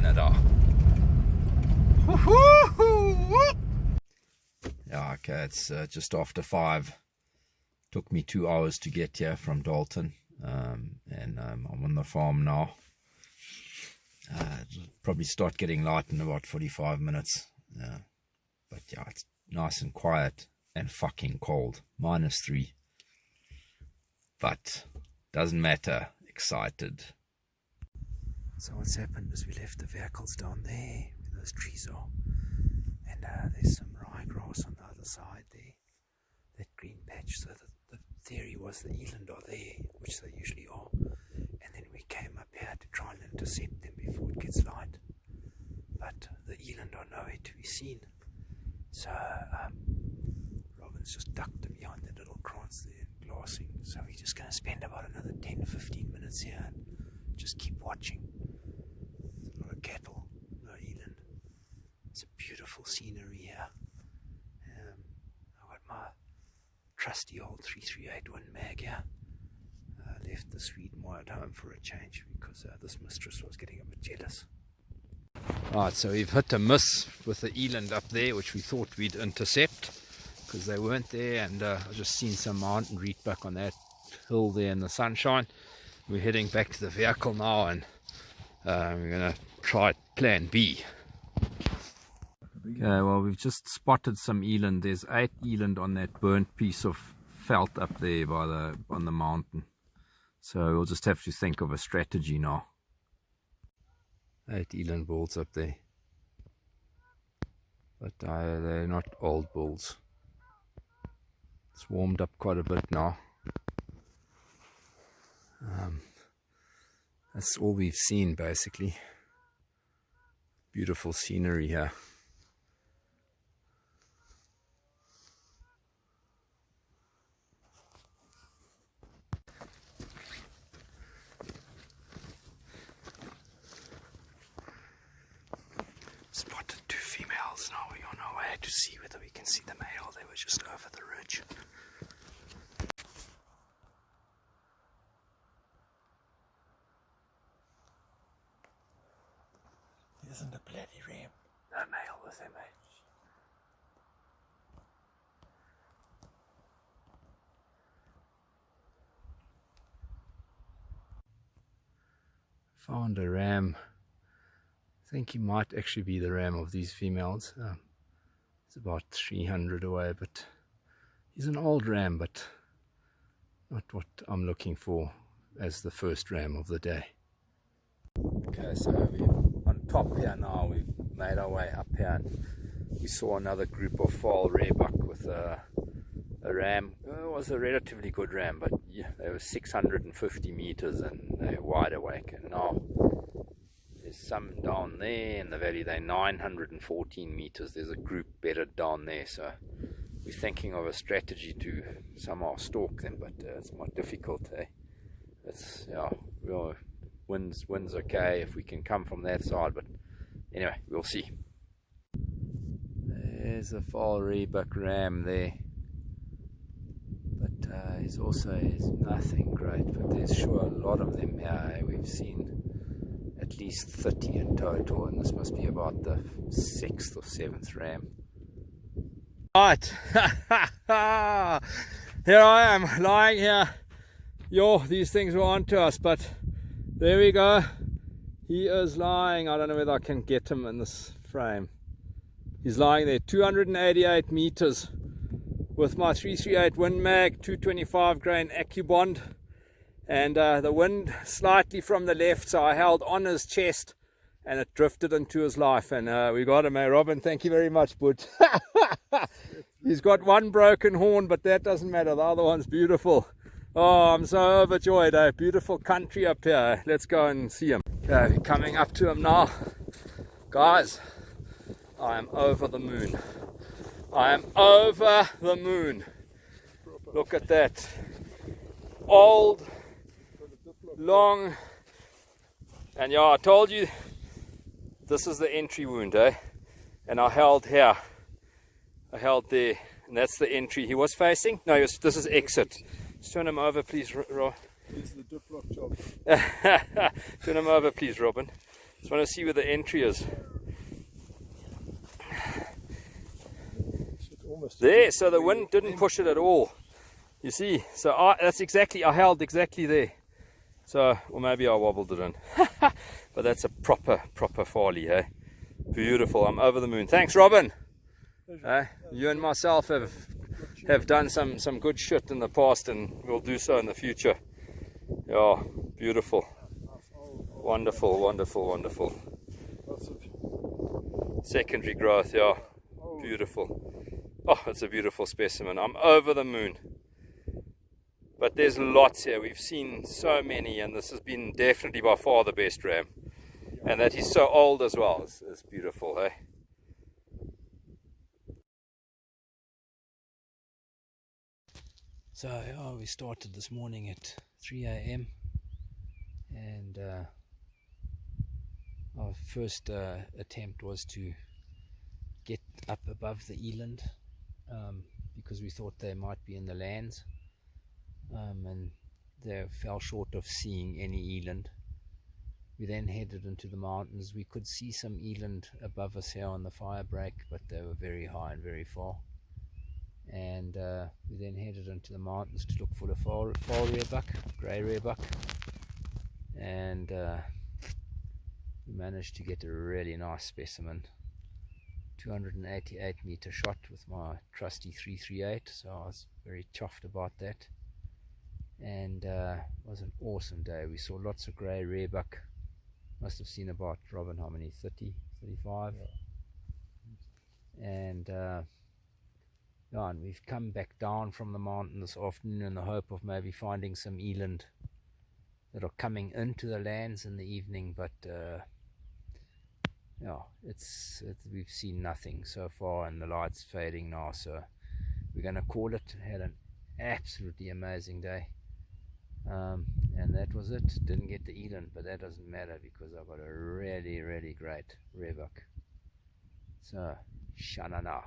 Canada. Yeah, okay, it's just after 5. Took me 2 hours to get here from Dalton, and I'm on the farm now. It'll probably start getting light in about 45 minutes. But yeah, it's nice and quiet and fucking cold. -3. But doesn't matter. Excited. So what's happened is we left the vehicles down there where those trees are, and there's some ryegrass on the other side there, that green patch. So the theory was the eland are there, which they usually are, and then we came up here to try and intercept them before it gets light, but the eland are nowhere to be seen. So Robin's just ducked them behind that little krantz there, glassing. So we're just going to spend about another 10-15 minutes here and just keep watching. There's a lot of cattle, no eland. It's a beautiful scenery here. I've got my trusty old 338 Win Mag here. Left the Swedenmore at home for a change because this mistress was getting a bit jealous. Right, so we've hit a miss with the eland up there, which we thought we'd intercept because they weren't there, and I've just seen some mountain Rhebuck on that hill there in the sunshine. We're heading back to the vehicle now, and we're going to try plan B. Okay, well, we've just spotted some eland. There's 8 eland on that burnt piece of felt up there by on the mountain. So we'll just have to think of a strategy now. 8 eland bulls up there, but they're not old bulls. It's warmed up quite a bit now. That's all we've seen basically. Beautiful scenery here. Spotted 2 females. Now we're on our way to see whether we can see the male. They were just over the ridge. Isn't a bloody ram. No male with him, eh? Found a ram. I think he might actually be the ram of these females. It's about 300 away, but he's an old ram, but not what I'm looking for as the first ram of the day. Okay, so we're on top here now. We've made our way up here, and we saw another group of Vaalie Rhebuck with a ram. It was a relatively good ram, but yeah, they were 650 meters and they're wide awake. And now there's some down there in the valley. They're 914 meters. There's a group bedded down there, so we're thinking of a strategy to somehow stalk them, but it's more difficult. It's, yeah, well, wind's okay if we can come from that side, but anyway, we'll see. There's a Vaalie Rhebuck ram there, but he's nothing great, but there's sure a lot of them here. We've seen at least 30 in total, and this must be about the 6th or 7th ram. Right, here I am lying here. These things were onto us, but there we go. He is lying. I don't know whether I can get him in this frame. He's lying there, 288 meters with my 338 Win Mag, 225 grain AccuBond, and the wind slightly from the left, so I held on his chest and it drifted into his life, and we got him, eh, Robin? Thank you very much, bud. He's got one broken horn, but that doesn't matter. The other one's beautiful. Oh, I'm so overjoyed, eh? Beautiful country up here. Let's go and see him. Okay, coming up to him now. Guys, I am over the moon. I am over the moon. Look at that. Old, long, and yeah, I told you this is the entry wound, eh? And I held here. I held there, and that's the entry he was facing. No, this is exit. Just turn him over, please, Rob. It's the diplock job. Turn him over, please, Robin. Just want to see where the entry is. There, so the wind didn't push it at all. You see, so that's exactly, I held exactly there. So, or maybe I wobbled it in. But that's a proper Vaalie, eh? Beautiful, I'm over the moon. Thanks, Robin. You and myself have done some good shit in the past, and we'll do so in the future. Yeah, beautiful. Wonderful, wonderful, wonderful. Secondary growth, yeah. Beautiful. Oh, it's a beautiful specimen. I'm over the moon. But there's lots here. We've seen so many, and this has been definitely by far the best ram. And that he's so old as well is beautiful, eh? So yeah, we started this morning at 3 AM, and our first attempt was to get up above the eland, because we thought they might be in the lands, and they fell short of seeing any eland. We then headed into the mountains. We could see some eland above us here on the fire break, but they were very high and very far. And we then headed into the mountains to look for the fall Rhebuck, grey Rhebuck, and we managed to get a really nice specimen. 288 meter shot with my trusty 338, so I was very chuffed about that. And it was an awesome day. We saw lots of grey Rhebuck. Must have seen about, Robin, how many? 30, 35? Yeah. And yeah, and we've come back down from the mountain this afternoon in the hope of maybe finding some eland that are coming into the lands in the evening, but yeah, we've seen nothing so far, and the light's fading now, so we're going to call it. Had an absolutely amazing day, and that was it. Didn't get the eland, but that doesn't matter because I've got a really great Rhebuck. So, shana now.